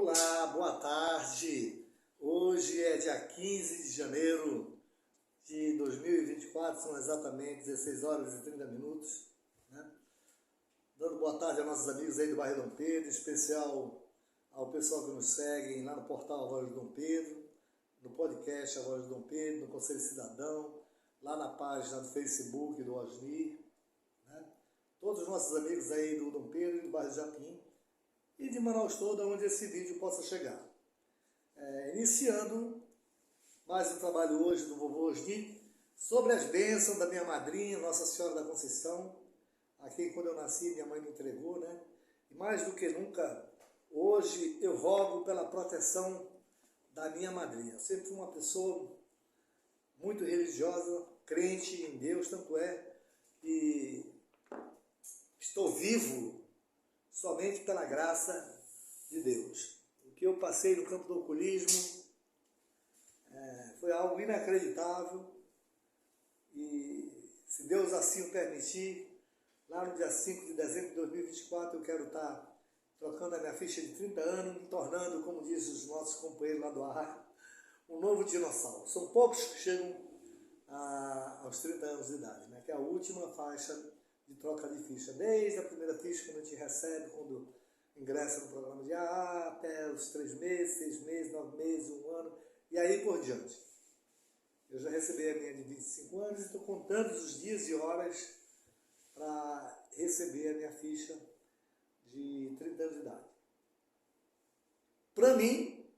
Olá, boa tarde. Hoje é dia 15 de janeiro de 2024, são exatamente 16 horas e 30 minutos. Né? Dando boa tarde aos nossos amigos aí do bairro Dom Pedro, em especial ao pessoal que nos segue lá no portal A Voz do Dom Pedro, no podcast A Voz do Dom Pedro, no Conselho Cidadão, lá na página do Facebook do Osni. Né? Todos os nossos amigos aí do Dom Pedro e do bairro Japim, e de Manaus toda, onde esse vídeo possa chegar. Iniciando mais um trabalho hoje do vovô Osni, sobre as bênçãos da minha madrinha, Nossa Senhora da Conceição, a quem quando eu nasci minha mãe me entregou, né? E mais do que nunca, hoje eu rogo pela proteção da minha madrinha. Eu sempre fui uma pessoa muito religiosa, crente em Deus, tanto é que estou vivo somente pela graça de Deus. O que eu passei no campo do oculismo foi algo inacreditável e, se Deus assim o permitir, lá no dia 5 de dezembro de 2024 eu quero estar trocando a minha ficha de 30 anos, me tornando, como dizem os nossos companheiros lá do ar, um novo dinossauro. São poucos que chegam aos 30 anos de idade, né? Que é a última faixa de troca de ficha, desde a primeira ficha que a gente recebe quando ingressa no programa de AA, até os 3 meses, 6 meses, 9 meses, 1 ano, e aí por diante. Eu já recebi a minha de 25 anos e estou contando os dias e horas para receber a minha ficha de 30 anos de idade. Para mim,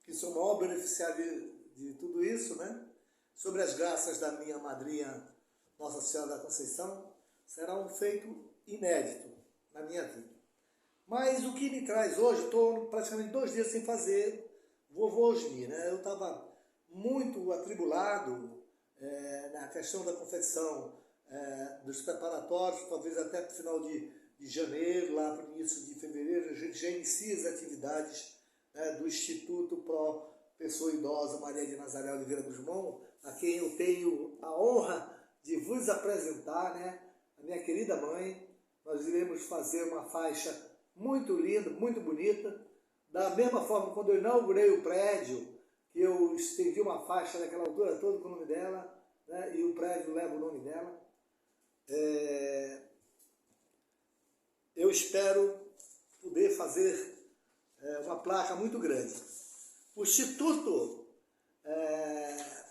que sou o maior beneficiário de tudo isso, né? Sobre as graças da minha madrinha Nossa Senhora da Conceição, será um feito inédito na minha vida. Mas o que me traz hoje, estou praticamente 2 dias sem fazer vovô Osni, né? Eu estava muito atribulado na questão da confecção dos preparatórios, talvez até para o final de janeiro, lá para o início de fevereiro, a gente já inicia as atividades do Instituto Pro Pessoa Idosa Maria de Nazaré Oliveira Guzmão, a quem eu tenho a honra de vos apresentar, né? A minha querida mãe. Nós iremos fazer uma faixa muito linda, muito bonita. Da mesma forma, quando eu inaugurei o prédio, que eu estendi uma faixa daquela altura toda com o nome dela, né? E o prédio leva o nome dela. Eu espero poder fazer uma placa muito grande. O Instituto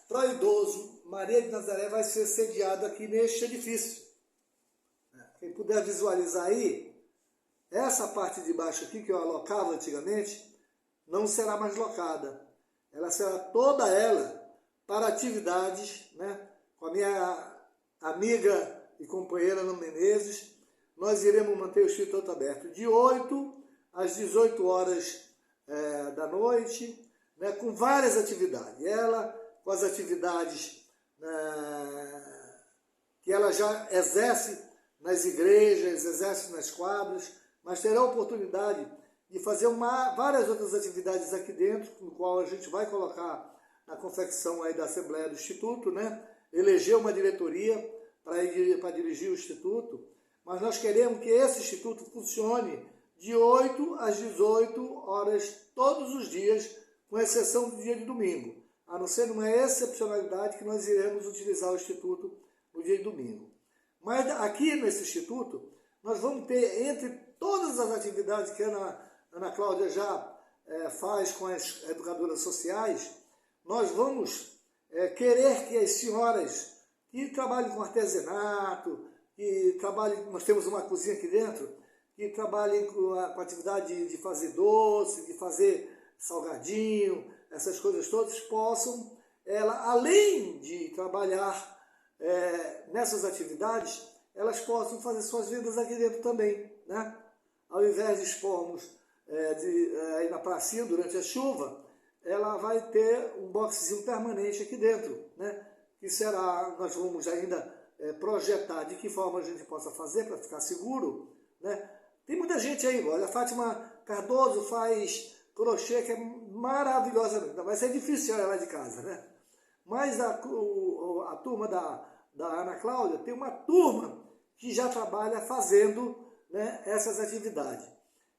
Pro Idoso Maria de Nazaré vai ser sediado aqui neste edifício. Quem puder visualizar aí, essa parte de baixo aqui que eu alocava antigamente, não será mais locada. Ela será toda ela para atividades, né? Com a minha amiga e companheira Ana Menezes. Nós iremos manter o Instituto aberto de 8 às 18 horas da noite, né? Com várias atividades. Ela com as atividades que ela já exerce nas igrejas, exerce nas quadras, mas terá a oportunidade de fazer várias outras atividades aqui dentro, no qual a gente vai colocar na confecção aí da Assembleia do Instituto, né? Eleger uma diretoria para dirigir o Instituto, mas nós queremos que esse Instituto funcione de 8 às 18 horas todos os dias, com exceção do dia de domingo, a não ser numa excepcionalidade que nós iremos utilizar o Instituto no dia de domingo. Mas aqui nesse Instituto, nós vamos ter, entre todas as atividades que a Ana Cláudia já faz com as educadoras sociais, nós vamos querer que as senhoras que trabalhem com artesanato, que trabalhem, nós temos uma cozinha aqui dentro, que trabalhem com a atividade de fazer doce, de fazer salgadinho, essas coisas todas, possam, além de trabalhar nessas atividades, elas possam fazer suas vendas aqui dentro também, né? Ao invés de expormos aí na pracinha durante a chuva, ela vai ter um boxezinho permanente aqui dentro, né? Que será, nós vamos ainda projetar de que forma a gente possa fazer para ficar seguro, né? Tem muita gente aí, olha, a Fátima Cardoso faz crochê, que é maravilhosamente, vai ser difícil ela lá de casa, né? Mas a turma da Ana Cláudia tem uma turma que já trabalha fazendo, né, essas atividades.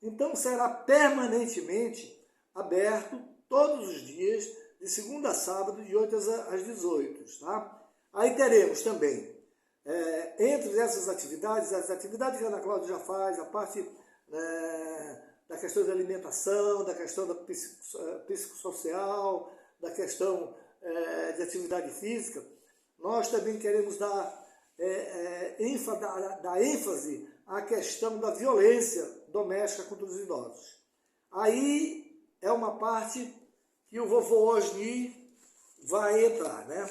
Então será permanentemente aberto todos os dias, de segunda a sábado, de 8 às 18. Tá? Aí teremos também, entre essas atividades, as atividades que a Ana Cláudia já faz, a parte da questão da alimentação, da questão da psicossocial, da questão de atividade física, nós também queremos dar ênfase à questão da violência doméstica contra os idosos. Aí é uma parte que o vovô Osni vai entrar, né?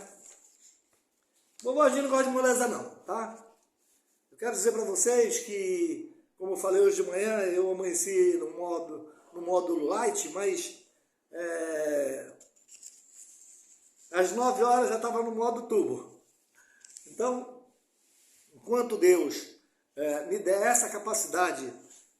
O vovô Osni não gosta de moleza não, tá? Eu quero dizer para vocês que, como eu falei hoje de manhã, eu amanheci no modo light, mas às 9 horas já estava no modo turbo. Então, enquanto Deus me der essa capacidade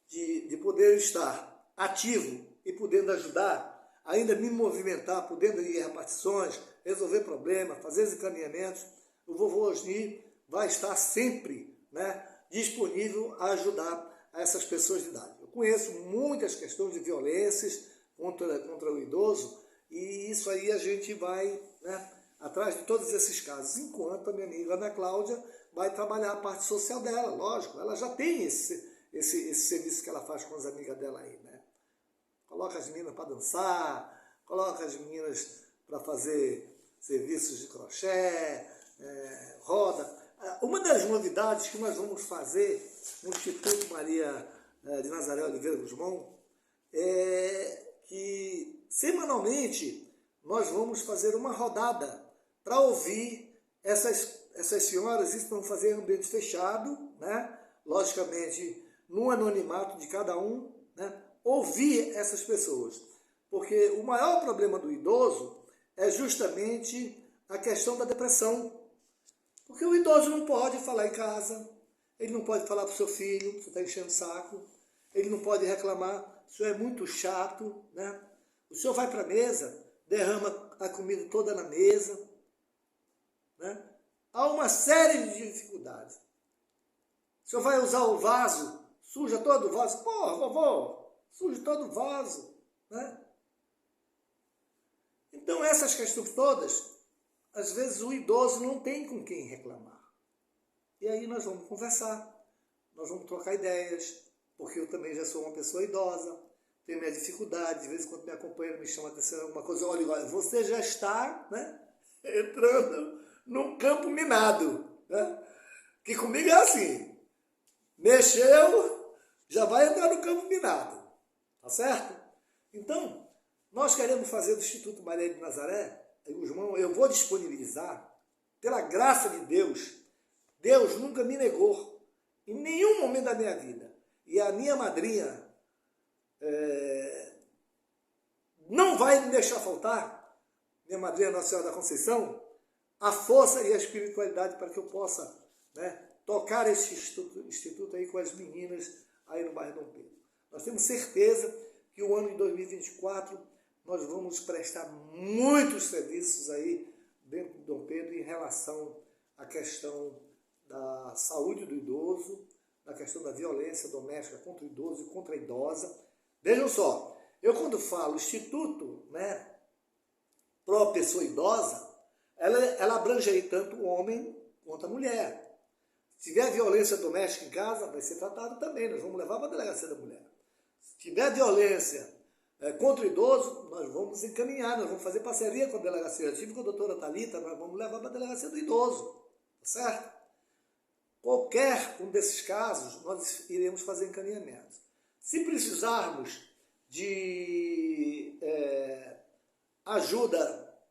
de poder estar ativo e podendo ajudar, ainda me movimentar, podendo ir a repartições, resolver problemas, fazer os encaminhamentos, o vovô Osni vai estar sempre, né, disponível a ajudar a essas pessoas de idade. Eu conheço muitas questões de violências contra o idoso e isso aí a gente vai, né, atrás de todos esses casos, enquanto a minha amiga Ana Cláudia vai trabalhar a parte social dela, lógico, ela já tem esse serviço que ela faz com as amigas dela aí, né? Coloca as meninas para dançar, coloca as meninas para fazer serviços de crochê, roda. Uma das novidades que nós vamos fazer no Instituto Maria de Nazaré Oliveira Guzmão é que semanalmente nós vamos fazer uma rodada para ouvir essas senhoras. Isso vão fazer em ambiente fechado, né? Logicamente no anonimato de cada um, né? Ouvir essas pessoas, porque o maior problema do idoso é justamente a questão da depressão, porque o idoso não pode falar em casa, ele não pode falar para o seu filho, você está enchendo o saco, ele não pode reclamar, o senhor é muito chato, né? O senhor vai para a mesa, derrama a comida toda na mesa, né? Há uma série de dificuldades. O senhor vai usar o vaso, suja todo o vaso, porra, vovô, suja todo o vaso, né? Então essas questões todas, às vezes o idoso não tem com quem reclamar. E aí nós vamos conversar, nós vamos trocar ideias, porque eu também já sou uma pessoa idosa, tenho minha dificuldade, de vez em quando minha companheira me chama a atenção alguma coisa, olha, você já está, né, entrando num campo minado, né? Que comigo é assim, mexeu, já vai entrar no campo minado. Tá certo? Então, nós queremos fazer do Instituto Maria de Nazaré, Guzmão, eu vou disponibilizar, pela graça de Deus, Deus nunca me negou, em nenhum momento da minha vida. E a minha madrinha não vai me deixar faltar, minha madrinha Nossa Senhora da Conceição, a força e a espiritualidade para que eu possa, né, tocar esse instituto aí com as meninas aí no bairro Dom Pedro. Nós temos certeza que o ano de 2024 nós vamos prestar muitos serviços aí dentro de Dom Pedro em relação à questão da saúde do idoso, da questão da violência doméstica contra o idoso e contra a idosa. Vejam só, eu quando falo instituto, né, pró pessoa idosa, ela abrange aí tanto o homem quanto a mulher. Se tiver violência doméstica em casa, vai ser tratado também, nós vamos levar para a delegacia da mulher. Se tiver violência contra o idoso, nós vamos encaminhar, nós vamos fazer parceria com a delegacia. Eu tive com a doutora Thalita, nós vamos levar para a delegacia do idoso, tá certo? Qualquer um desses casos, nós iremos fazer encaminhamento. Se precisarmos de ajuda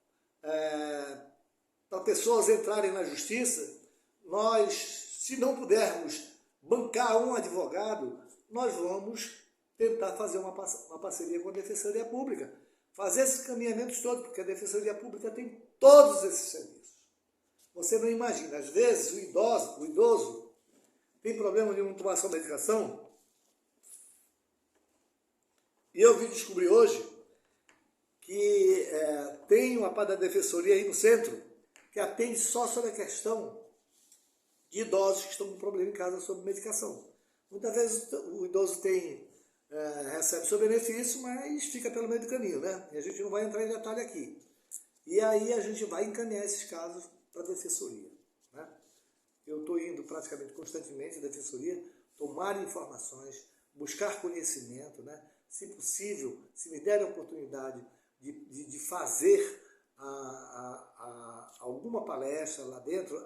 para pessoas entrarem na justiça, nós, se não pudermos bancar um advogado, nós vamos tentar fazer uma parceria com a Defensoria Pública, fazer esses caminhamentos todos, porque a Defensoria Pública tem todos esses serviços. Você não imagina, às vezes o idoso tem problema de não tomar sua medicação, e eu vim descobrir hoje que tem uma parte da Defensoria aí no centro que atende só sobre a questão de idosos que estão com problema em casa sobre medicação. Muitas vezes o idoso tem recebe seu benefício, mas fica pelo meio do caminho, né? E a gente não vai entrar em detalhe aqui. E aí a gente vai encaminhar esses casos para a defensoria, né? Eu estou indo praticamente constantemente à defensoria, tomar informações, buscar conhecimento, né? Se possível, se me der a oportunidade de fazer alguma palestra lá dentro,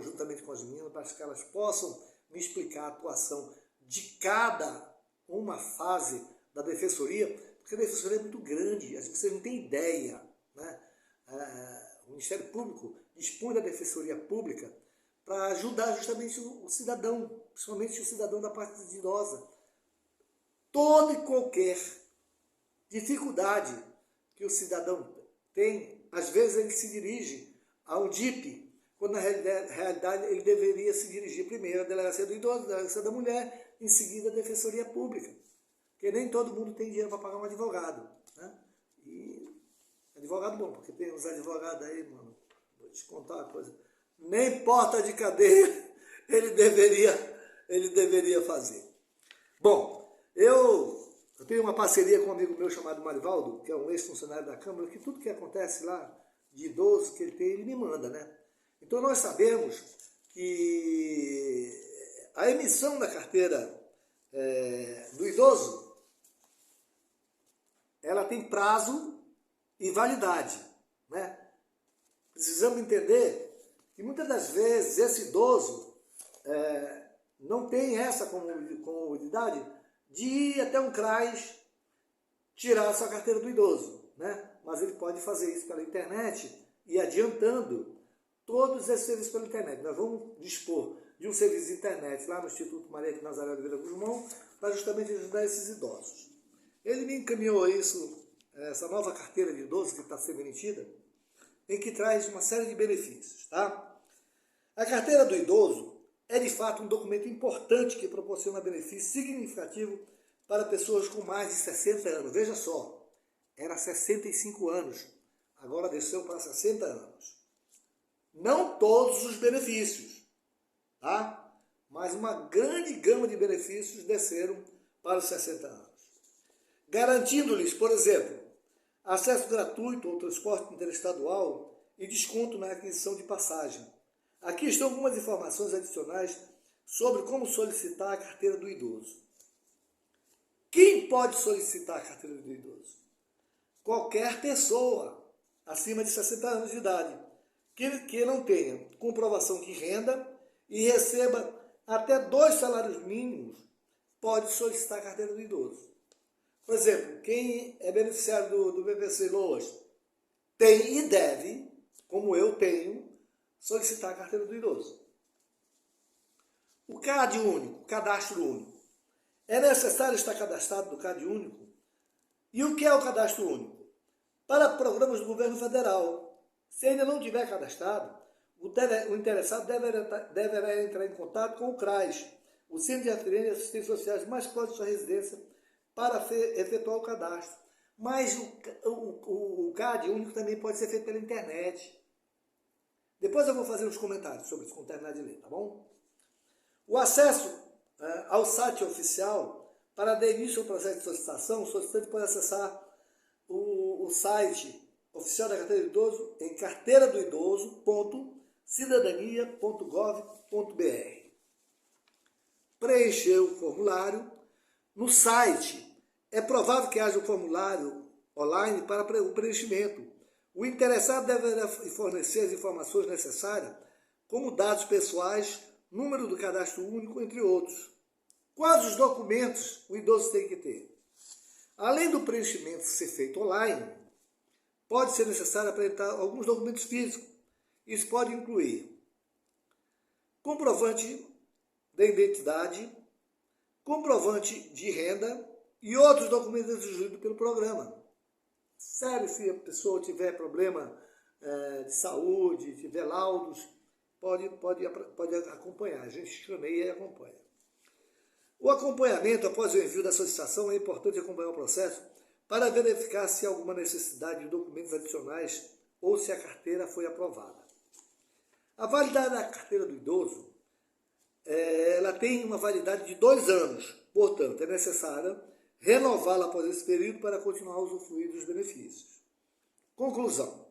juntamente com as meninas, para que elas possam me explicar a atuação de cada uma fase da defensoria, porque a defensoria é muito grande, a gente, vocês não têm ideia, né? O Ministério Público dispõe da defensoria pública para ajudar justamente o cidadão, principalmente o cidadão da parte idosa. Toda e qualquer dificuldade que o cidadão tem, às vezes ele se dirige ao DIP, quando na realidade ele deveria se dirigir primeiro à delegacia do idoso, à delegacia da mulher, em seguida à defensoria pública. Porque nem todo mundo tem dinheiro para pagar um advogado, né? E advogado bom, porque tem uns advogados aí, mano, vou te contar uma coisa, nem porta de cadeia ele deveria fazer. Bom, eu tenho uma parceria com um amigo meu chamado Marivaldo, que é um ex-funcionário da Câmara, que tudo que acontece lá de idoso que ele tem, ele me manda, né? Então nós sabemos que a emissão da carteira do idoso, ela tem prazo e validade, né? Precisamos entender que muitas das vezes esse idoso não tem essa comodidade de ir até um CRAS tirar a sua carteira do idoso, né? Mas ele pode fazer isso pela internet e adiantando todos esses serviços pela internet. Nós vamos dispor de um serviço de internet lá no Instituto Maria de Nazaré de Vila Guzmão para justamente ajudar esses idosos. Ele me encaminhou isso, essa nova carteira de idoso que está sendo emitida, em que traz uma série de benefícios, tá? A carteira do idoso é de fato um documento importante que proporciona benefício significativo para pessoas com mais de 60 anos. Veja só, era 65 anos, agora desceu para 60 anos. Não todos os benefícios, tá? Mas uma grande gama de benefícios desceram para os 60 anos. Garantindo-lhes, por exemplo, acesso gratuito ao transporte interestadual e desconto na aquisição de passagem. Aqui estão algumas informações adicionais sobre como solicitar a carteira do idoso. Quem pode solicitar a carteira do idoso? Qualquer pessoa acima de 60 anos de idade, que não tenha comprovação de renda e receba até 2 salários mínimos, pode solicitar a carteira do idoso. Por exemplo, quem é beneficiário do BPC Loas tem e deve, como eu tenho, solicitar a carteira do idoso. O CAD único, cadastro único. É necessário estar cadastrado no CAD único? E o que é o cadastro único? Para programas do governo federal. Se ainda não tiver cadastrado, o interessado deverá entrar em contato com o CRAS, o Centro de Referência e Assistência Sociais mais próximo de sua residência, para efetuar o cadastro. Mas o CAD único também pode ser feito pela internet. Depois eu vou fazer uns comentários sobre isso, quando terminar de ler, tá bom? O acesso ao site oficial, para dar início ao processo de solicitação, o solicitante pode acessar o site oficial da carteira do idoso em carteiradoidoso.cidadania.gov.br. Preencher o formulário. No site, é provável que haja um formulário online para o preenchimento. O interessado deverá fornecer as informações necessárias, como dados pessoais, número do cadastro único, entre outros. Quais os documentos o idoso tem que ter? Além do preenchimento ser feito online, pode ser necessário apresentar alguns documentos físicos. Isso pode incluir comprovante da identidade, comprovante de renda e outros documentos exigidos pelo programa. Sério, se a pessoa tiver problema de saúde, tiver laudos, pode acompanhar. A gente escaneia e acompanha. O acompanhamento após o envio da solicitação é importante acompanhar o processo para verificar se há alguma necessidade de documentos adicionais ou se a carteira foi aprovada. A validade da carteira do idoso, ela tem uma validade de 2 anos, portanto, é necessária renová-la após esse período para continuar a usufruir dos benefícios. Conclusão.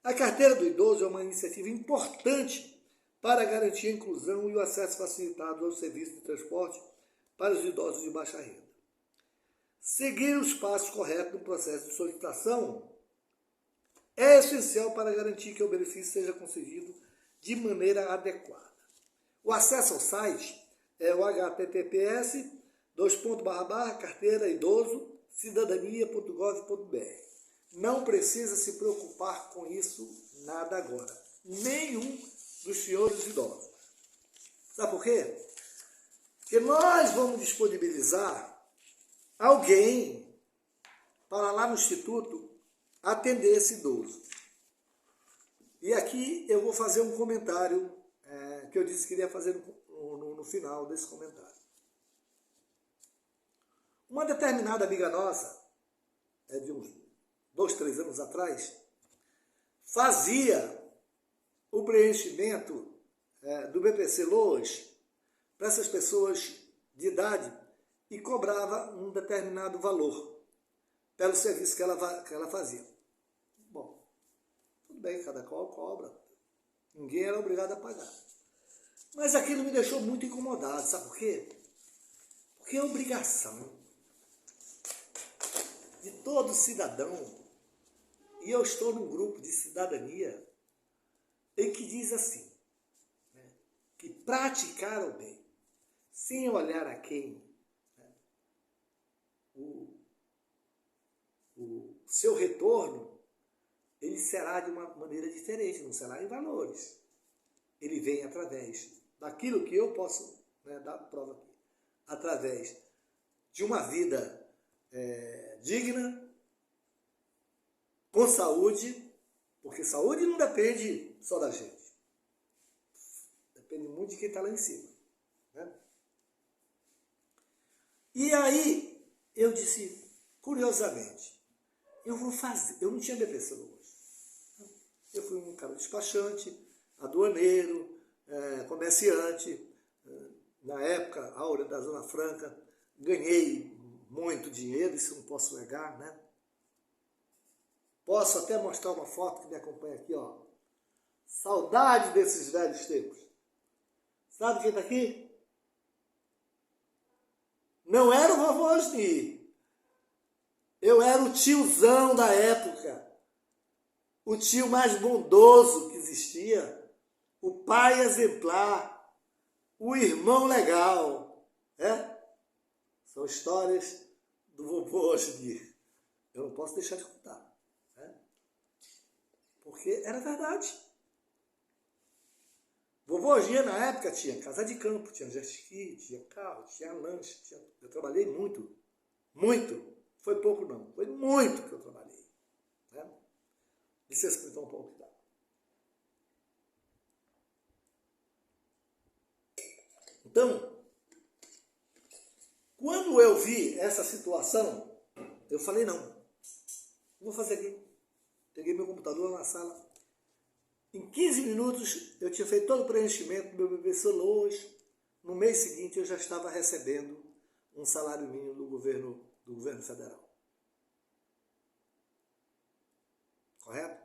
A carteira do idoso é uma iniciativa importante para garantir a inclusão e o acesso facilitado aos serviços de transporte para os idosos de baixa renda. Seguir os passos corretos no processo de solicitação é essencial para garantir que o benefício seja concedido de maneira adequada. O acesso ao site é o https://carteiraidoso-cidadania.gov.br. Não precisa se preocupar com isso nada agora. Nenhum dos senhores idosos. Sabe por quê? Porque nós vamos disponibilizar alguém para lá no Instituto atender esse idoso. E aqui eu vou fazer um comentário que eu disse que iria fazer no final desse comentário. Uma determinada amiga nossa, de uns 2, 3 anos atrás, fazia o preenchimento do BPC Loas para essas pessoas de idade e cobrava um determinado valor pelo serviço que ela fazia. Bom, tudo bem, cada qual cobra. Ninguém era obrigado a pagar. Mas aquilo me deixou muito incomodado, sabe por quê? Porque é obrigação de todo cidadão, e eu estou num grupo de cidadania em que diz assim, que praticar o bem, sem olhar a quem, o seu retorno, ele será de uma maneira diferente, não será em valores. Ele vem através daquilo que eu posso dar prova aqui, através de uma vida digna, com saúde, porque saúde não depende só da gente. Depende muito de quem está lá em cima. Né? E aí, eu disse, curiosamente, eu vou fazer. Eu não tinha BPC hoje. Eu fui um cara despachante, aduaneiro, comerciante. Na época, áurea da Zona Franca, ganhei muito dinheiro, isso não posso negar, né? Posso até mostrar uma foto que me acompanha aqui, ó. Saudade desses velhos tempos. Sabe quem está aqui? Não era o vovô Osni. Eu era o tiozão da época. O tio mais bondoso que existia. O pai exemplar. O irmão legal. São histórias do vovô Osni. Eu não posso deixar de contar. Porque era verdade. Vovô Osni, na época, tinha casa de campo, tinha jet ski, tinha carro, tinha lanche. Eu trabalhei muito. Muito. Foi pouco não. Foi muito que eu trabalhei. Deixa eu explicar um pouco. Então, quando eu vi essa situação, eu falei, não vou fazer aqui. Peguei meu computador na sala. Em 15 minutos, eu tinha feito todo o preenchimento do meu BPC Loas. No mês seguinte, eu já estava recebendo um salário mínimo do governo federal. Correto?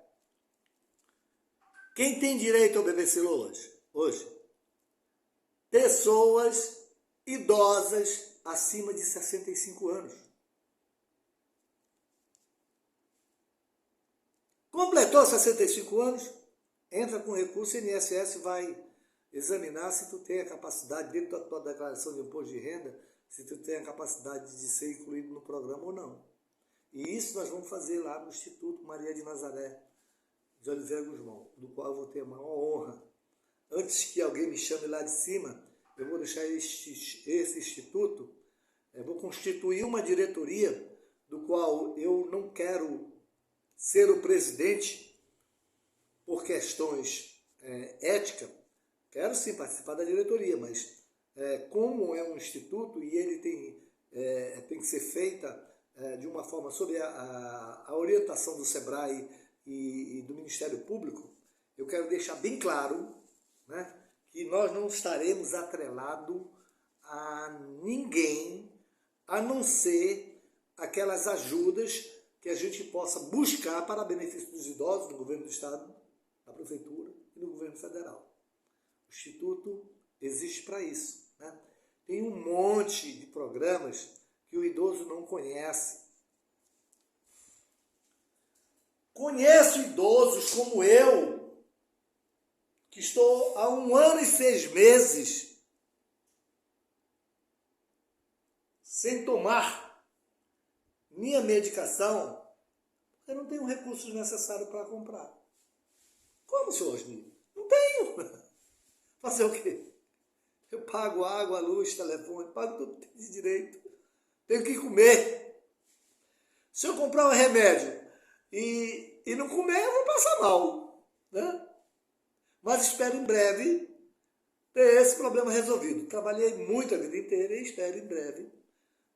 Quem tem direito ao BPC Loas hoje? Pessoas idosas acima de 65 anos. Completou 65 anos, entra com recurso, o INSS vai examinar se tu tem a capacidade, dentro da tua declaração de imposto de renda, se tu tem a capacidade de ser incluído no programa ou não. E isso nós vamos fazer lá no Instituto Maria de Nazaré de Oliveira Guzmão, do qual eu vou ter a maior honra. Antes que alguém me chame lá de cima, eu vou deixar esse instituto, vou constituir uma diretoria, do qual eu não quero ser o presidente por questões éticas. Quero sim participar da diretoria, mas como é um instituto e ele tem que ser feita de uma forma sob a orientação do SEBRAE e do Ministério Público, eu quero deixar bem claro, né, que nós não estaremos atrelados a ninguém, a não ser aquelas ajudas que a gente possa buscar para benefício dos idosos, do governo do Estado, da Prefeitura e do governo federal. O Instituto existe para isso, né? Tem um monte de programas que o idoso não conhece. Conheço idosos como eu, que estou há 1 ano e 6 meses sem tomar minha medicação, porque eu não tenho recursos necessários para comprar. Como, senhor Osmir? Não tenho. Fazer o quê? Eu pago água, luz, telefone, pago tudo de direito. Tenho que comer. Se eu comprar um remédio e não comer, eu vou passar mal, né? Mas espero em breve ter esse problema resolvido. Trabalhei muito a vida inteira e espero em breve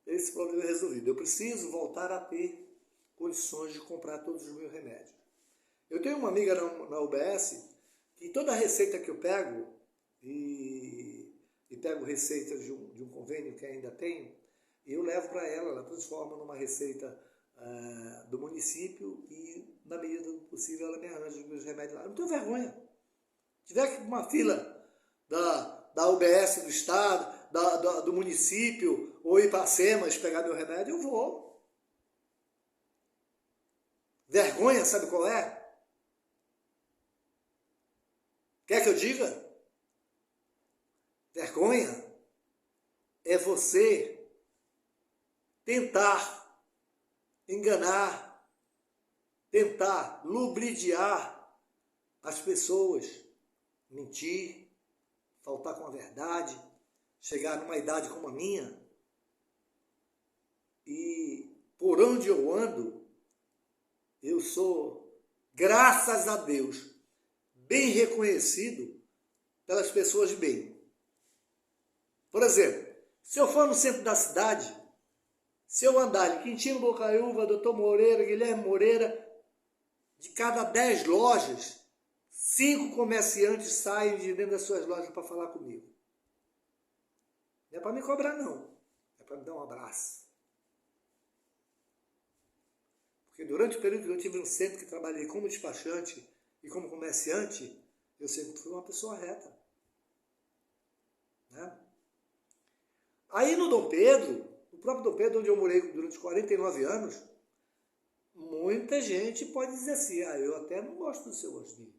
ter esse problema resolvido. Eu preciso voltar a ter condições de comprar todos os meus remédios. Eu tenho uma amiga na UBS que toda receita que eu pego, e pego receita de um convênio que ainda tenho, eu levo para ela transforma numa receita do município e, na medida do possível, ela me arranja os meus remédios lá. Eu não tenho vergonha. Se tiver que ir para uma fila da UBS do Estado, do município, ou ir para a SEMAS pegar meu remédio, eu vou. Vergonha, sabe qual é? Quer que eu diga? Vergonha é você tentar enganar, tentar lubridiar as pessoas, mentir, faltar com a verdade, chegar numa idade como a minha e por onde eu ando, eu sou, graças a Deus, bem reconhecido pelas pessoas de bem. Por exemplo, se eu for no centro da cidade, se eu andar de Quintino Bocaiúva, Doutor Moreira, Guilherme Moreira, de cada 10 lojas, 5 comerciantes saem de dentro das suas lojas para falar comigo. Não é para me cobrar, não. É para me dar um abraço. Porque durante o período que eu tive no centro, que trabalhei como despachante e como comerciante, eu sempre fui uma pessoa reta. Né? Aí no Dom Pedro, no próprio Dom Pedro, onde eu morei durante 49 anos, muita gente pode dizer assim, eu até não gosto do seu Osmir,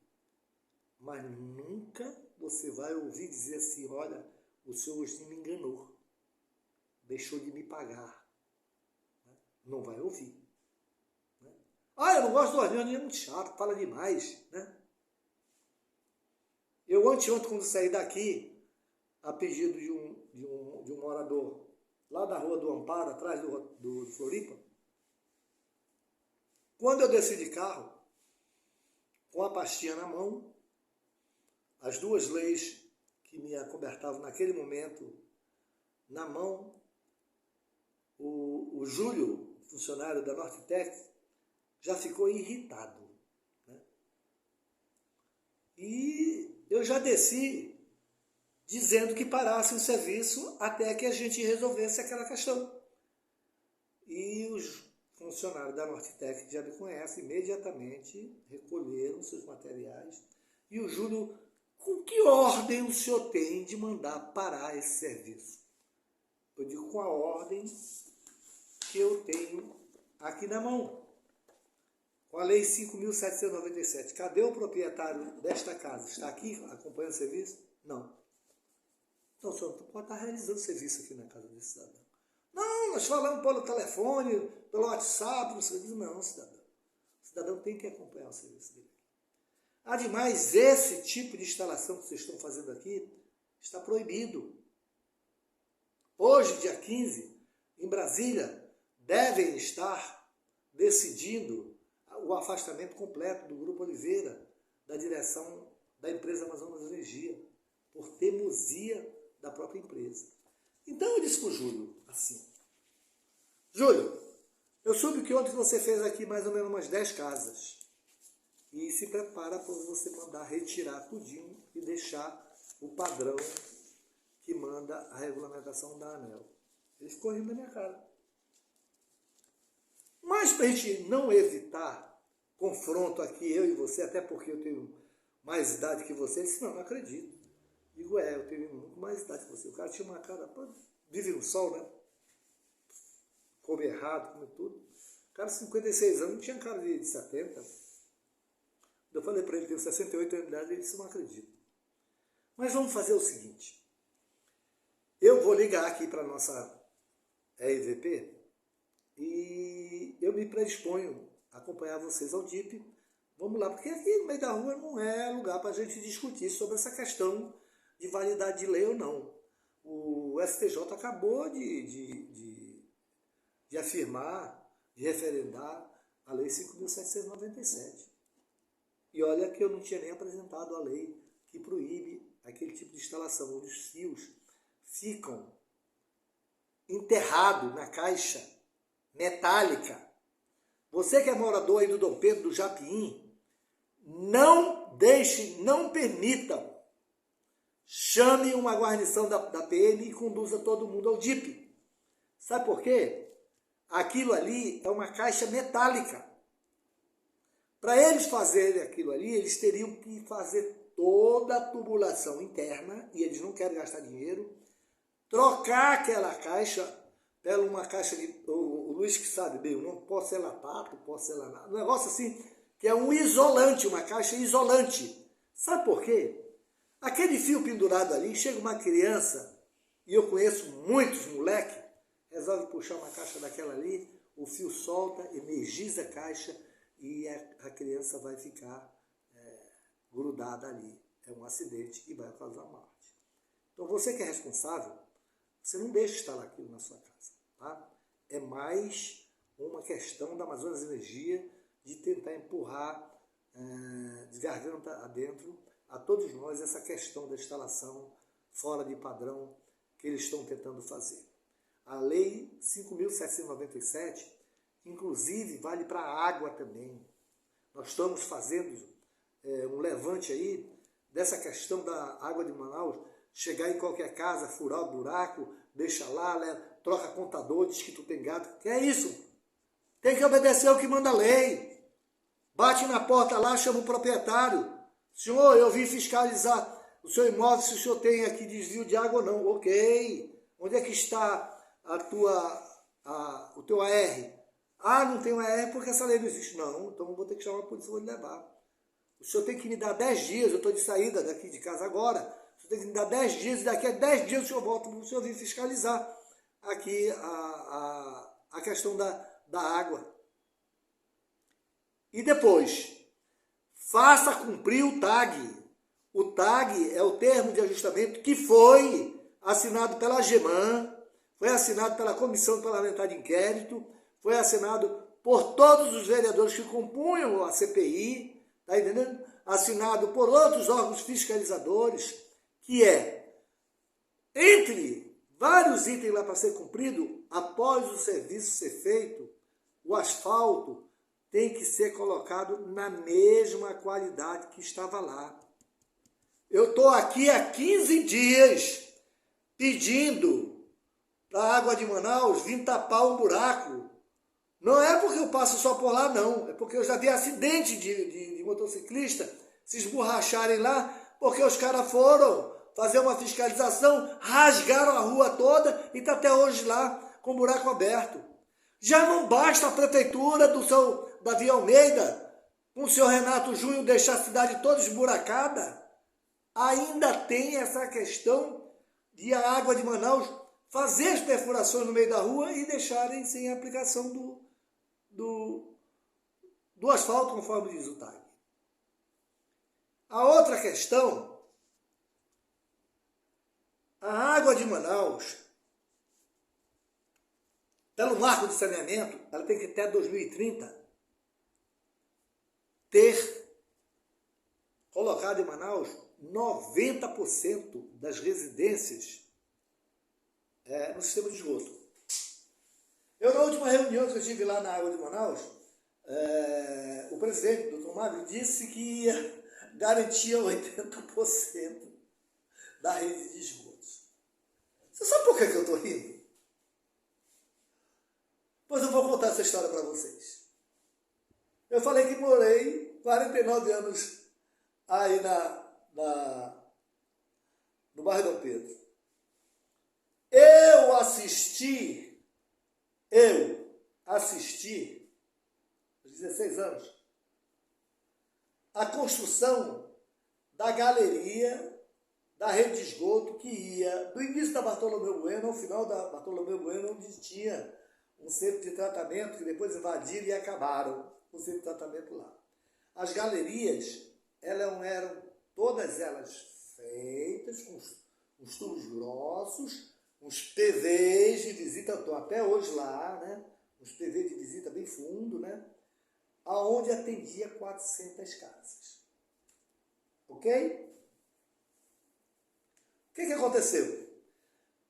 mas nunca você vai ouvir dizer assim, olha, o seu Osmir me enganou, deixou de me pagar. Não vai ouvir. Eu não gosto do Osmir, é muito chato, fala demais. Né? Eu ontem, quando saí daqui, a pedido de um morador lá da Rua do Amparo, atrás do Floripa, quando eu desci de carro, com a pastinha na mão, as 2 leis que me acobertavam naquele momento na mão, o Júlio, funcionário da Nortec, já ficou irritado. Né? E eu já desci dizendo que parasse o serviço até que a gente resolvesse aquela questão. E os funcionários da Nortec, que já me conhecem, imediatamente recolheram seus materiais. E o Júlio, com que ordem o senhor tem de mandar parar esse serviço? Eu digo, com a ordem que eu tenho aqui na mão. Com a Lei 5.797. Cadê o proprietário desta casa? Está aqui acompanhando o serviço? Não. Então, o senhor pode estar realizando serviço aqui na casa desse cidadão. Não, nós falamos pelo telefone, pelo WhatsApp, no serviço. Não, cidadão. O cidadão tem que acompanhar o serviço dele. Ademais, esse tipo de instalação que vocês estão fazendo aqui está proibido. Hoje, dia 15, em Brasília, devem estar decidindo o afastamento completo do Grupo Oliveira da direção da empresa Amazonas Energia, por teimosia da própria empresa. Então eu disse para o Júlio assim, Júlio, eu soube que ontem você fez aqui mais ou menos umas 10 casas e se prepara para você mandar retirar tudinho e deixar o padrão que manda a regulamentação da ANEEL. Ele ficou rindo da minha cara. Mas para a gente não evitar confronto aqui, eu e você, até porque eu tenho mais idade que você, ele disse, não acredito. Digo, eu tenho muito mais idade que você. O cara tinha uma cara, vive no sol, né? Come errado, come tudo. O cara, 56 anos, não tinha cara de 70. Eu falei para ele, tenho 68 anos de idade, ele disse, não acredito. Mas vamos fazer o seguinte. Eu vou ligar aqui para a nossa EVP e eu me predisponho a acompanhar vocês ao DIP. Vamos lá, porque aqui no meio da rua não é lugar para a gente discutir sobre essa questão de validade de lei ou não. O STJ acabou de afirmar, de referendar a Lei 5.797. E olha que eu não tinha nem apresentado a lei que proíbe aquele tipo de instalação, onde os fios ficam enterrados na caixa metálica. Você que é morador aí do Dom Pedro, do Japim, não deixe, não permitam, chame uma guarnição da PM e conduza todo mundo ao DIP. Sabe por quê? Aquilo ali é uma caixa metálica. Para eles fazerem aquilo ali, eles teriam que fazer toda a tubulação interna, e eles não querem gastar dinheiro, trocar aquela caixa pela uma caixa de... O Luiz que sabe bem, não porcelanato, porcelanato, um negócio assim, que é um isolante, uma caixa isolante. Sabe por quê? Aquele fio pendurado ali, chega uma criança, e eu conheço muitos moleques, resolve puxar uma caixa daquela ali, o fio solta, energiza a caixa, e a criança vai ficar grudada ali. É um acidente e vai causar morte. Então você que é responsável, você não deixa instalar aquilo na sua casa. Tá? É mais uma questão da Amazonas Energia de tentar empurrar de garganta adentro a todos nós essa questão da instalação fora de padrão que eles estão tentando fazer. A Lei 5.797, inclusive, vale para a água também. Nós estamos fazendo um levante aí dessa questão da água de Manaus, chegar em qualquer casa, furar o buraco, deixa lá, troca contador, diz que tu tem gato. Que é isso? Tem que obedecer ao que manda a lei. Bate na porta lá, chama o proprietário. Senhor, eu vim fiscalizar o seu imóvel, se o senhor tem aqui desvio de água ou não. Ok. Onde é que está o teu AR? Ah, não tem um AR porque essa lei não existe. Não, então eu vou ter que chamar a polícia e vou lhe levar. O senhor tem que me dar 10 dias, eu estou de saída daqui de casa agora, o senhor tem que me dar 10 dias, e daqui a 10 dias o senhor volta para o senhor vir fiscalizar aqui a questão da água. E depois, faça cumprir o TAG. O TAG é o termo de ajustamento que foi assinado pela AGEMAN, foi assinado pela Comissão Parlamentar de Inquérito, foi assinado por todos os vereadores que compunham a CPI, tá entendendo? Assinado por outros órgãos fiscalizadores, que é, entre vários itens lá para ser cumprido, após o serviço ser feito, o asfalto tem que ser colocado na mesma qualidade que estava lá. Eu estou aqui há 15 dias pedindo para a água de Manaus vir tapar um buraco. Não é porque eu passo só por lá, não. É porque eu já vi acidente de motociclista se esborracharem lá, porque os caras foram fazer uma fiscalização, rasgaram a rua toda e está até hoje lá com o buraco aberto. Já não basta a prefeitura do seu Davi Almeida, com o seu Renato Júnior, deixar a cidade toda esburacada. Ainda tem essa questão de a água de Manaus fazer as perfurações no meio da rua e deixarem sem a aplicação do asfalto, conforme diz o TAG. A outra questão, a água de Manaus, pelo marco de saneamento, ela tem que até 2030 ter colocado em Manaus 90% das residências no sistema de esgoto. Eu, na última reunião que eu tive lá na água de Manaus, o presidente, o Dr. Magro, disse que ia garantir 80% da rede de esgotos. Você sabe por que eu estou rindo? Pois eu vou contar essa história para vocês. Eu falei que morei 49 anos aí no bairro Dom Pedro. Eu assisti, aos 16 anos, a construção da galeria da rede de esgoto que ia do início da Bartolomeu Bueno ao final da Bartolomeu Bueno, onde tinha um centro de tratamento que depois invadiram e acabaram com o centro de tratamento lá. As galerias, eram todas elas feitas com uns tubos grossos, uns PVs de visita, estão até hoje lá, né? Uns PVs de visita bem fundo, né? Aonde atendia 400 casas. Ok? O que aconteceu?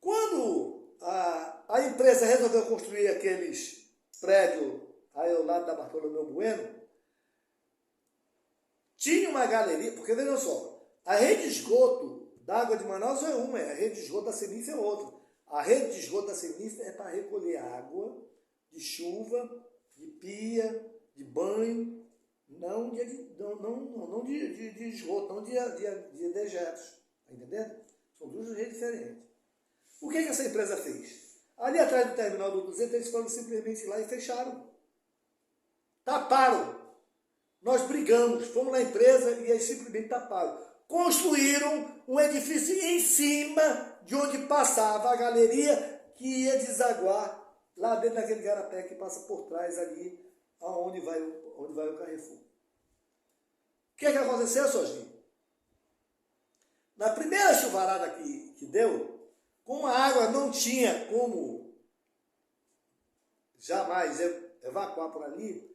Quando a empresa resolveu construir aqueles prédios aí ao lado da Bartolomeu Bueno, tinha uma galeria, porque vejam só, a rede de esgoto da água de Manaus é uma, a rede de esgoto da Semif é outra. A rede de esgoto da Semif é para recolher água de chuva, de pia, de banho, não de esgoto, não de dejetos. Está entendendo? São duas redes diferentes. O que essa empresa fez? Ali atrás do terminal do 200, eles foram simplesmente lá e fecharam. Taparam. Nós brigamos, fomos na empresa e eles simplesmente taparam. Construíram um edifício em cima de onde passava a galeria que ia desaguar lá dentro daquele garapé que passa por trás ali, onde vai o Carrefour. O que aconteceu, Sozinho? Na primeira chuvarada que deu, como a água não tinha como jamais evacuar por ali,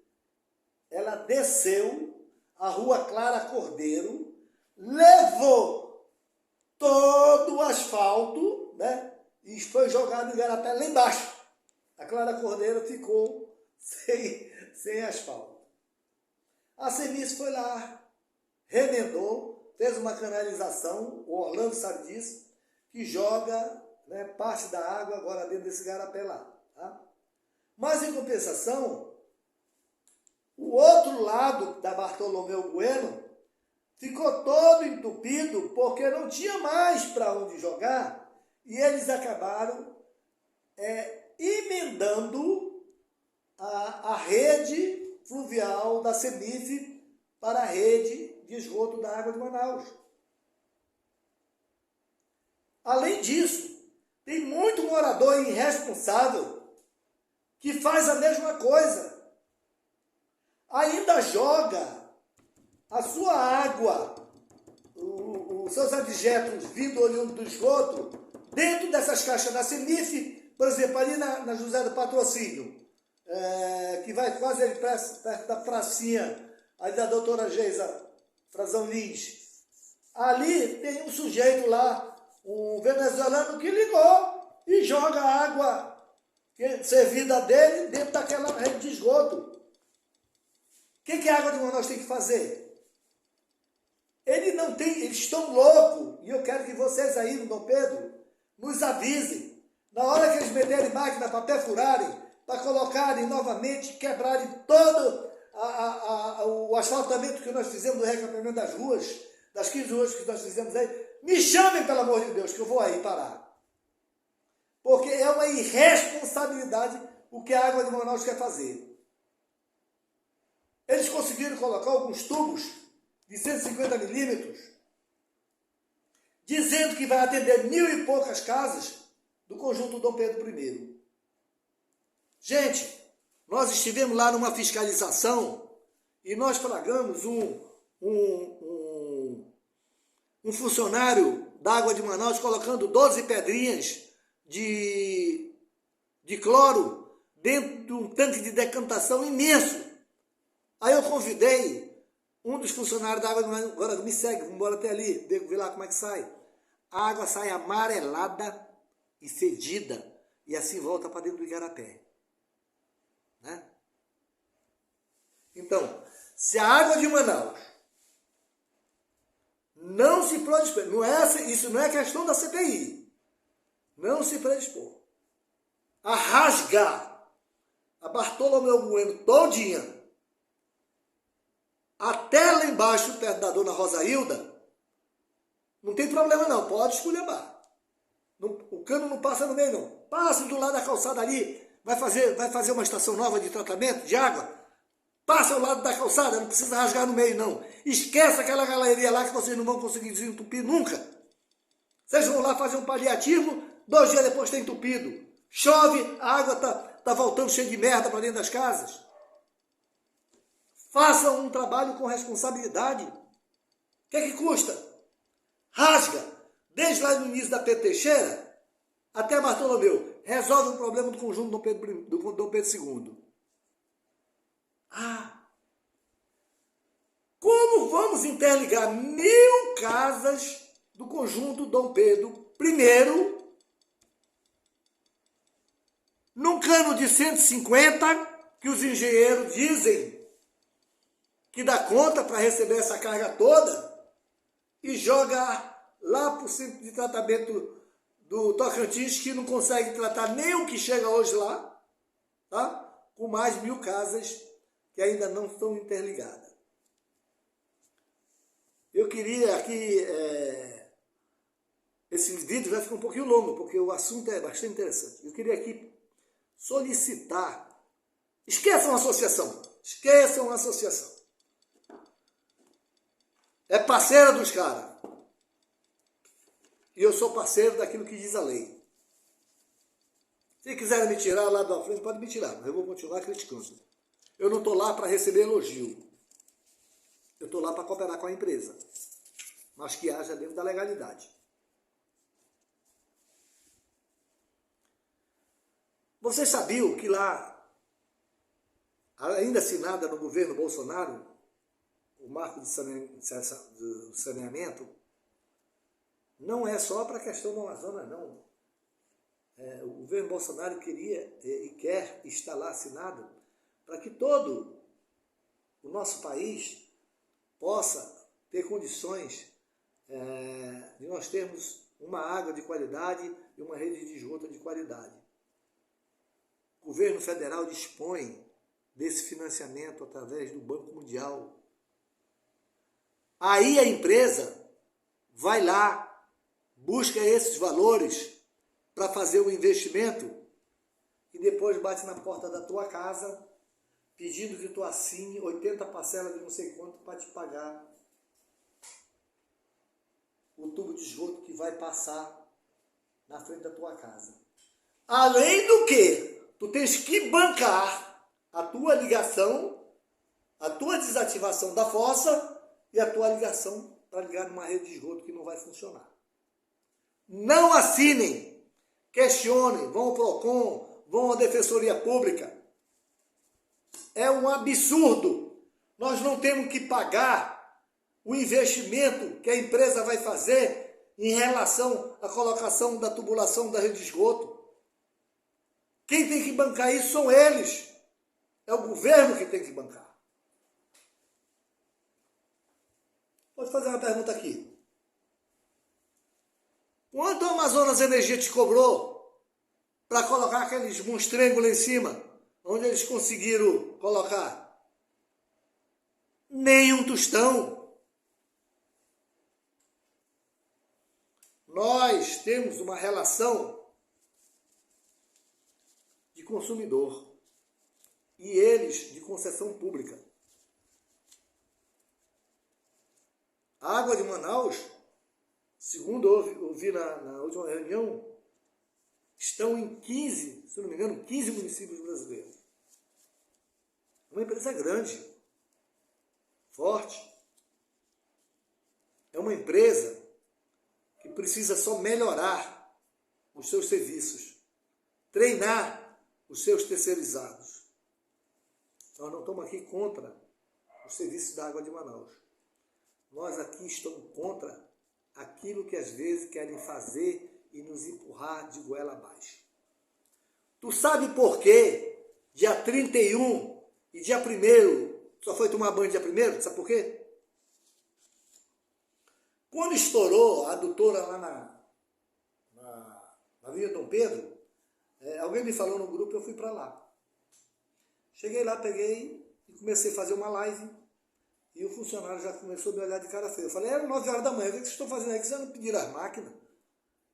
ela desceu a Rua Clara Cordeiro, levou todo o asfalto, né, e foi jogado em garapé lá embaixo. A Clara Cordeiro ficou sem asfalto. A Semif foi lá, remendou, fez uma canalização, o Orlando sabe disso, que joga, né, parte da água agora dentro desse garapé lá. Tá? Mas, em compensação, o outro lado da Bartolomeu Bueno ficou todo entupido porque não tinha mais para onde jogar e eles acabaram emendando a rede fluvial da Semif para a rede de esgoto da água de Manaus. Além disso, tem muito morador irresponsável que faz a mesma coisa. Ainda joga a sua água, os seus adjetos vindo olhando do esgoto, dentro dessas caixas da Semif, por exemplo, ali na José do Patrocínio, que vai quase ali perto da pracinha, aí da doutora Geisa Frazão Lins. Ali tem um sujeito lá, um venezuelano, que ligou e joga a água servida dele dentro daquela rede de esgoto. O que a água de Manaus tem que fazer? Eles estão loucos, e eu quero que vocês aí no Dom Pedro nos avisem. Na hora que eles meterem máquina para perfurarem, para colocarem novamente, quebrarem todo o asfaltamento que nós fizemos, o recapeamento das ruas, das 15 ruas que nós fizemos aí, me chamem, pelo amor de Deus, que eu vou aí parar. Porque é uma irresponsabilidade o que a água de Manaus quer fazer. Eles conseguiram colocar alguns tubos de 150 milímetros, dizendo que vai atender 1.000 e poucas casas do conjunto Dom Pedro I. Gente, nós estivemos lá numa fiscalização e nós flagramos um funcionário da Água de Manaus colocando 12 pedrinhas de cloro dentro de um tanque de decantação imenso. Aí eu convidei um dos funcionários da Água de Manaus, agora me segue, vamos embora até ali, ver lá como é que sai. A água sai amarelada e fedida e assim volta para dentro do igarapé. Né? Então, se a Água de Manaus não se predispor, isso não é questão da CPI, não se predispor a rasgar a Bartolomeu Bueno todinha, até lá embaixo, perto da dona Rosailda, não tem problema não, pode esculhambar. O cano não passa no meio não. Passa do lado da calçada ali, vai fazer uma estação nova de tratamento de água, passa ao lado da calçada, não precisa rasgar no meio não. Esquece aquela galeria lá que vocês não vão conseguir desentupir nunca. Vocês vão lá fazer um paliativo, 2 dias depois está entupido. Chove, a água tá voltando cheia de merda para dentro das casas. Façam um trabalho com responsabilidade. O que é que custa? Rasga. Desde lá no início da Pedro Teixeira até Bartolomeu. Resolve o problema do conjunto do Dom Pedro II. Como vamos interligar 1000 casas do conjunto Dom Pedro I num cano de 150 que os engenheiros dizem que dá conta para receber essa carga toda e joga lá para o centro de tratamento do Tocantins, que não consegue tratar nem o que chega hoje lá, tá? Com mais 1000 casas que ainda não estão interligadas. Eu queria aqui, esse vídeo vai ficar um pouquinho longo, porque o assunto é bastante interessante. Eu queria aqui solicitar, esqueçam a associação, é parceira dos caras. E eu sou parceiro daquilo que diz a lei. Se quiserem me tirar lá da frente, pode me tirar, mas eu vou continuar criticando. Eu não estou lá para receber elogio. Eu estou lá para cooperar com a empresa. Mas que haja dentro da legalidade. Vocês sabiam que lá, ainda assinada no governo Bolsonaro, o marco de saneamento, não é só para a questão do Amazonas, não. O governo Bolsonaro queria e quer estar lá assinado para que todo o nosso país possa ter condições de nós termos uma água de qualidade e uma rede de esgoto de qualidade. O governo federal dispõe desse financiamento através do Banco Mundial. Aí a empresa vai lá, busca esses valores para fazer o investimento e depois bate na porta da tua casa pedindo que tu assine 80 parcelas de não sei quanto para te pagar o tubo de esgoto que vai passar na frente da tua casa. Além do que, tu tens que bancar a tua ligação, a tua desativação da fossa e a tua ligação para ligar numa rede de esgoto que não vai funcionar. Não assinem, questionem, vão ao PROCON, vão à Defensoria Pública. É um absurdo. Nós não temos que pagar o investimento que a empresa vai fazer em relação à colocação da tubulação da rede de esgoto. Quem tem que bancar isso são eles. É o governo que tem que bancar. Pode fazer uma pergunta aqui. Quanto a Amazonas Energia te cobrou para colocar aqueles monstrengos lá em cima, onde eles conseguiram colocar? Nem um tostão. Nós temos uma relação de consumidor e eles de concessão pública. A água de Manaus, segundo eu ouvi na última reunião, estão em 15, se não me engano, 15 municípios brasileiros. Uma empresa grande, forte. É uma empresa que precisa só melhorar os seus serviços, treinar os seus terceirizados. Nós não estamos aqui contra o serviço da água de Manaus. Nós aqui estamos contra aquilo que às vezes querem fazer e nos empurrar de goela abaixo. Tu sabe por quê? Dia 31 e dia 1º, só foi tomar banho dia 1º? Sabe por quê? Quando estourou a adutora lá na Avenida Dom Pedro, alguém me falou no grupo, eu fui para lá. Cheguei lá, peguei e comecei a fazer uma live. E o funcionário já começou a me olhar de cara feia. Eu falei, era 9 horas da manhã, o que vocês estão fazendo aí? Que vocês não pediram as máquinas?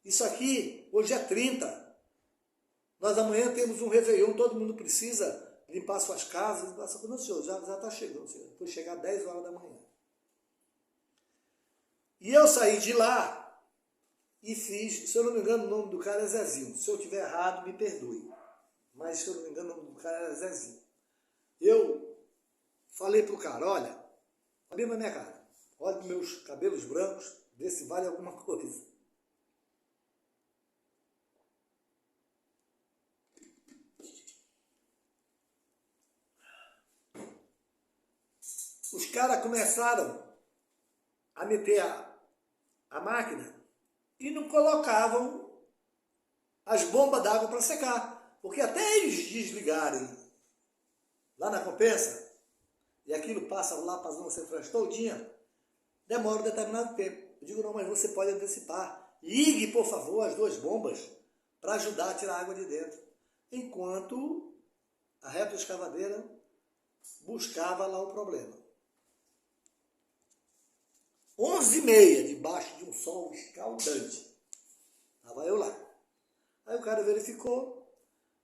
Isso aqui, hoje é 30. Nós amanhã temos um Réveillon, todo mundo precisa limpar suas casas. Não, senhor, já está chegando, senhor. Foi chegar 10 horas da manhã. E eu saí de lá e fiz, se eu não me engano, o nome do cara é Zezinho. Se eu estiver errado, me perdoe. Mas, se eu não me engano, o nome do cara era Zezinho. Eu falei pro cara, olha, olha na minha cara, olha meus cabelos brancos, vê se vale alguma coisa. Os caras começaram a meter a máquina e não colocavam as bombas d'água para secar. Porque até eles desligarem lá na compensa, e aquilo passa lá para a zona central todinha, demora um determinado tempo. Eu digo, não, mas você pode antecipar. Ligue, por favor, as 2 bombas para ajudar a tirar a água de dentro. Enquanto a retroescavadeira buscava lá o problema. 11h30, debaixo de um sol escaldante. Estava eu lá. Aí o cara verificou,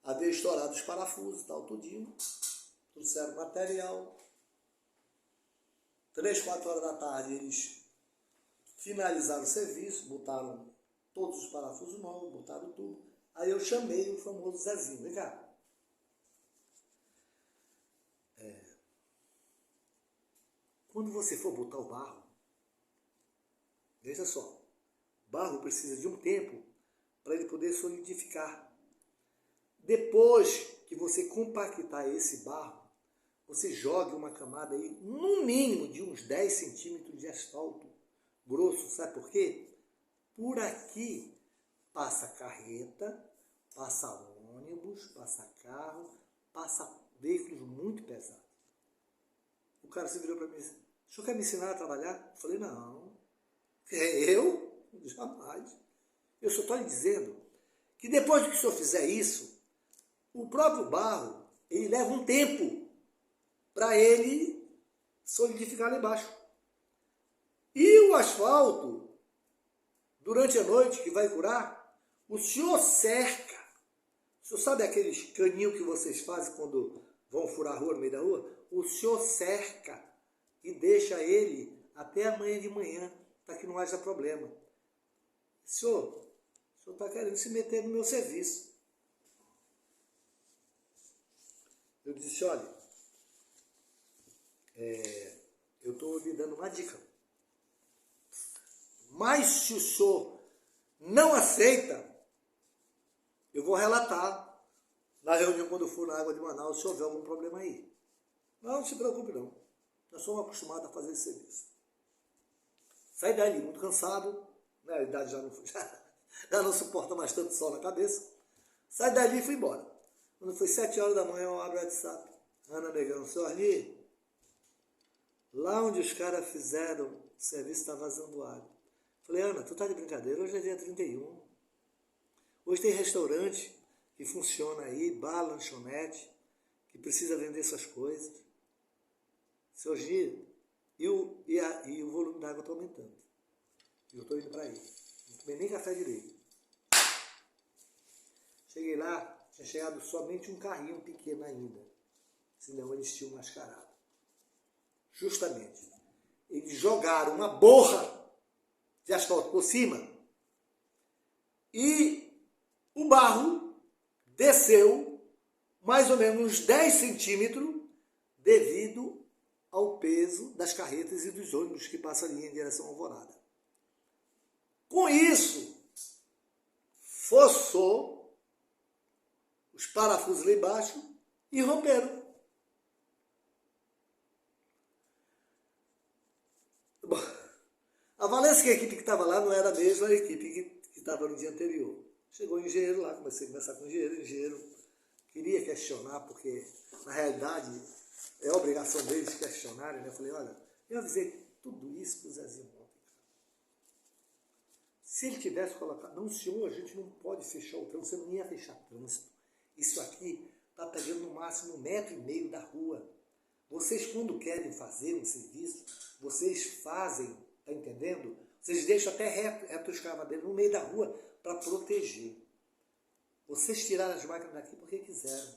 havia estourado os parafusos, tal, tudinho. Trouxeram material. 3, 4 horas da tarde eles finalizaram o serviço, botaram todos os parafusos novos, botaram tudo. Aí eu chamei o famoso Zezinho, vem cá. Quando você for botar o barro, veja só, o barro precisa de um tempo para ele poder solidificar. Depois que você compactar esse barro, você joga uma camada aí, no mínimo de uns 10 centímetros de asfalto grosso. Sabe por quê? Por aqui passa carreta, passa ônibus, passa carro, passa veículos muito pesados. O cara se virou para mim e disse, o senhor quer me ensinar a trabalhar? Eu falei, não. Eu? Jamais. Eu só estou lhe dizendo que depois que o senhor fizer isso, o próprio barro, ele leva um tempo para ele solidificar lá embaixo. E o asfalto, durante a noite, que vai curar, o senhor cerca. O senhor sabe aqueles caninhos que vocês fazem quando vão furar a rua no meio da rua? O senhor cerca e deixa ele até amanhã de manhã, para que não haja problema. O senhor está querendo se meter no meu serviço. Eu disse, olha, eu estou lhe dando uma dica. Mas se o senhor não aceita, eu vou relatar na reunião quando eu for na Água de Manaus, se houver algum problema aí. Não se preocupe não. Nós somos acostumados a fazer esse serviço. Saí dali muito cansado, né? A idade já não suporta mais tanto sol na cabeça. Saí dali e fui embora. Quando foi 7 horas da manhã, eu abro o WhatsApp. Ana Negão, seu Arli, lá onde os caras fizeram, o serviço está vazando água. Falei, Ana, tu tá de brincadeira? Hoje é dia 31. Hoje tem restaurante que funciona aí, bar, lanchonete, que precisa vender suas coisas. Seu Giro, e o volume da água está aumentando. E eu estou indo para aí. Não tomei nem café direito. Cheguei lá, tinha chegado somente um carrinho pequeno ainda. Senão eles tinham mascarado. Justamente. Eles jogaram uma borra de asfalto por cima e o barro desceu mais ou menos uns 10 centímetros devido ao peso das carretas e dos ônibus que passam ali em direção à Alvorada. Com isso, forçou os parafusos lá embaixo e romperam. Bom, a Valência, que a equipe que estava lá não era a mesma equipe que estava no dia anterior. Chegou o engenheiro lá, comecei a conversar com o engenheiro queria questionar, porque na realidade é obrigação deles questionarem, né? Eu falei, olha, eu avisei tudo isso para o Zezinho ontem. Se ele tivesse colocado, não senhor, a gente não pode fechar o trânsito, você não ia fechar trânsito. Isso aqui está pegando no máximo 1,5 metro da rua. Vocês, quando querem fazer um serviço, vocês fazem, tá entendendo? Vocês deixam até retroescavadeira no meio da rua para proteger. Vocês tiraram as máquinas daqui porque quiseram.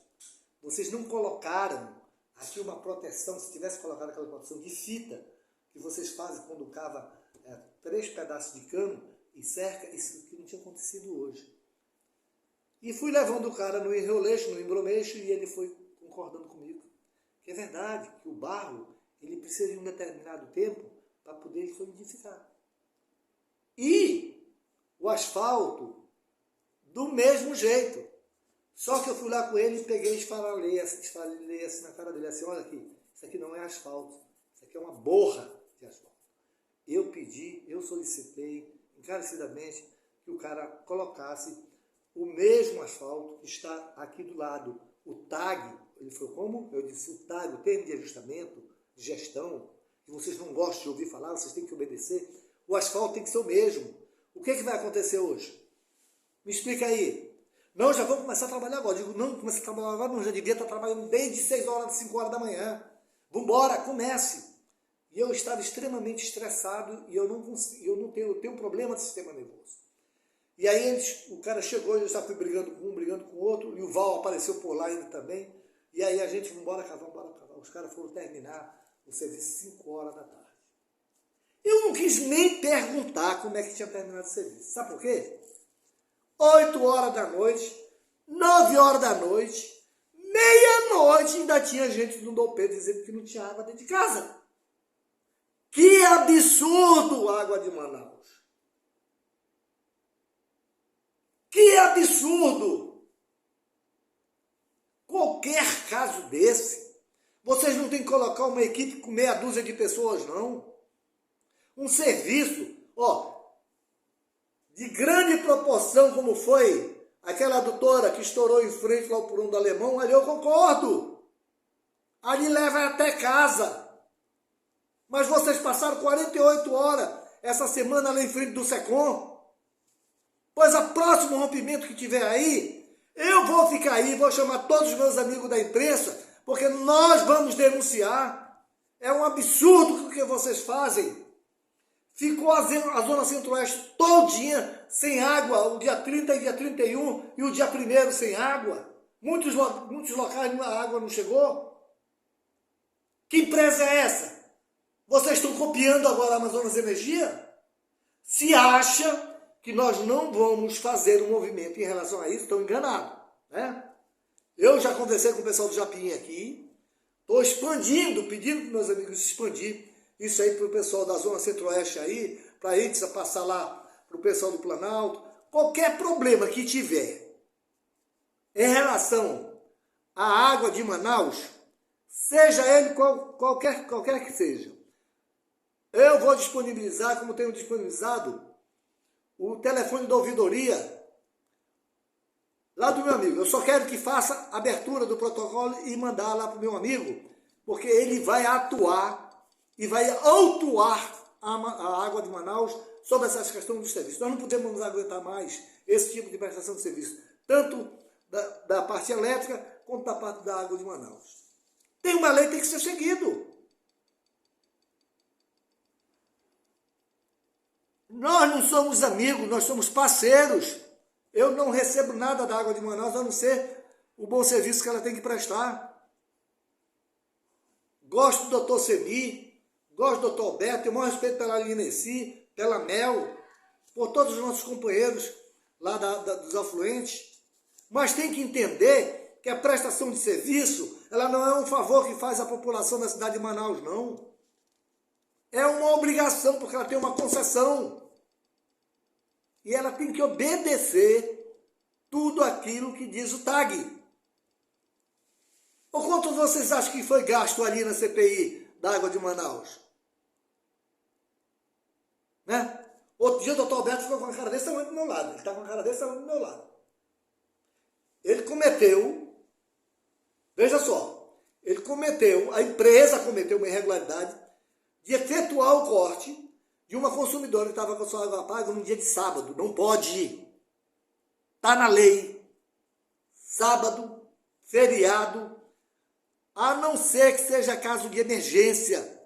Vocês não colocaram aqui uma proteção, se tivesse colocado aquela proteção de fita, que vocês fazem quando cava 3 pedaços de cano e cerca, isso que não tinha acontecido hoje. E fui levando o cara no enroleixo, no embromeixo, e ele foi concordando comigo. Que é verdade, que o barro, ele precisa de um determinado tempo para poder solidificar. E o asfalto, do mesmo jeito. Só que eu fui lá com ele e peguei e esfarelei assim na cara dele, assim, olha aqui, isso aqui não é asfalto, isso aqui é uma borra de asfalto. Eu pedi, eu solicitei, encarecidamente, que o cara colocasse o mesmo asfalto que está aqui do lado. O TAG, ele falou, como? Eu disse, o TAG, o termo de ajustamento, de gestão, que vocês não gostam de ouvir falar, vocês têm que obedecer, o asfalto tem que ser o mesmo. O que vai acontecer hoje? Me explica aí. Não, já vamos começar a trabalhar agora. Eu digo, não, começa a trabalhar agora, não, já devia estar trabalhando desde 6 horas, 5 horas da manhã. Vambora, comece. E eu estava extremamente estressado e eu tenho um problema de sistema nervoso. E aí o cara chegou e eu já fui brigando com um, brigando com o outro, e o Val apareceu por lá ainda também. E aí a gente, vambora cavar. Os caras foram terminar o serviço 5 horas da tarde. Eu não quis nem perguntar como é que tinha terminado o serviço. Sabe por quê? 8 horas da noite, 9 horas da noite, meia-noite, ainda tinha gente no Dom Pedro dizendo que não tinha água dentro de casa. Que absurdo, água de Manaus. Que absurdo! Qualquer caso desse, vocês não têm que colocar uma equipe com meia dúzia de pessoas, não. Um serviço, de grande proporção, como foi aquela adutora que estourou em frente lá ao Porão do Alemão, ali eu concordo. Ali leva até casa. Mas vocês passaram 48 horas essa semana lá em frente do SECOM. Pois a próximo rompimento que tiver aí, eu vou ficar aí, vou chamar todos os meus amigos da imprensa, porque nós vamos denunciar. É um absurdo o que vocês fazem. Ficou a Zona Centro-Oeste todinha sem água, o dia 30 e dia 31 e o dia 1º sem água. Muitos locais a água não chegou. Que empresa é essa? Vocês estão copiando agora a Amazonas Energia? Se acha que nós não vamos fazer um movimento em relação a isso, estão enganados, né? Eu já conversei com o pessoal do Japim aqui, estou expandindo, pedindo para meus amigos expandir isso aí para o pessoal da Zona Centro-Oeste aí, para a ITSA passar lá para o pessoal do Planalto. Qualquer problema que tiver em relação à água de Manaus, seja ele qualquer que seja, eu vou disponibilizar, como tenho disponibilizado, o telefone da ouvidoria lá do meu amigo. Eu só quero que faça a abertura do protocolo e mandar lá para o meu amigo, porque ele vai atuar e vai autuar a água de Manaus sobre essas questões dos serviços. Nós não podemos aguentar mais esse tipo de prestação de serviço, tanto da parte elétrica quanto da parte da água de Manaus. Tem uma lei que tem que ser seguido. Nós não somos amigos, nós somos parceiros. Eu não recebo nada da água de Manaus, a não ser o bom serviço que ela tem que prestar. Gosto do doutor Semi, gosto do doutor Alberto, tenho o maior respeito pela Lineci, pela Mel, por todos os nossos companheiros lá dos afluentes. Mas tem que entender que a prestação de serviço, ela não é um favor que faz a população da cidade de Manaus, não. É uma obrigação, porque ela tem uma concessão. E ela tem que obedecer tudo aquilo que diz o TAG. O quanto vocês acham que foi gasto ali na CPI da água de Manaus? Né? Outro dia o doutor Alberto ficou com a cara desse tamanho do meu lado. Ele está com a cara desse tamanho do meu lado. Ele cometeu, veja só, a empresa cometeu uma irregularidade de efetuar o corte de uma consumidora que estava com sua água paga num dia de sábado. Não pode. Está na lei. Sábado, feriado, a não ser que seja caso de emergência.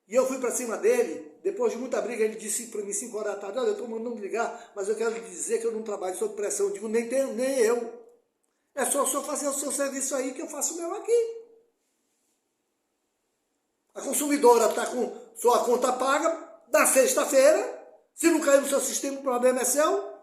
E eu fui para cima dele, depois de muita briga, ele disse para mim 5 horas da tarde, olha, eu estou mandando ligar, mas eu quero lhe dizer que eu não trabalho sob pressão. Eu digo, nem eu. É só o senhor fazer o seu serviço aí que eu faço o meu aqui. A consumidora está com sua conta paga na sexta-feira, se não cair no seu sistema, o problema é seu.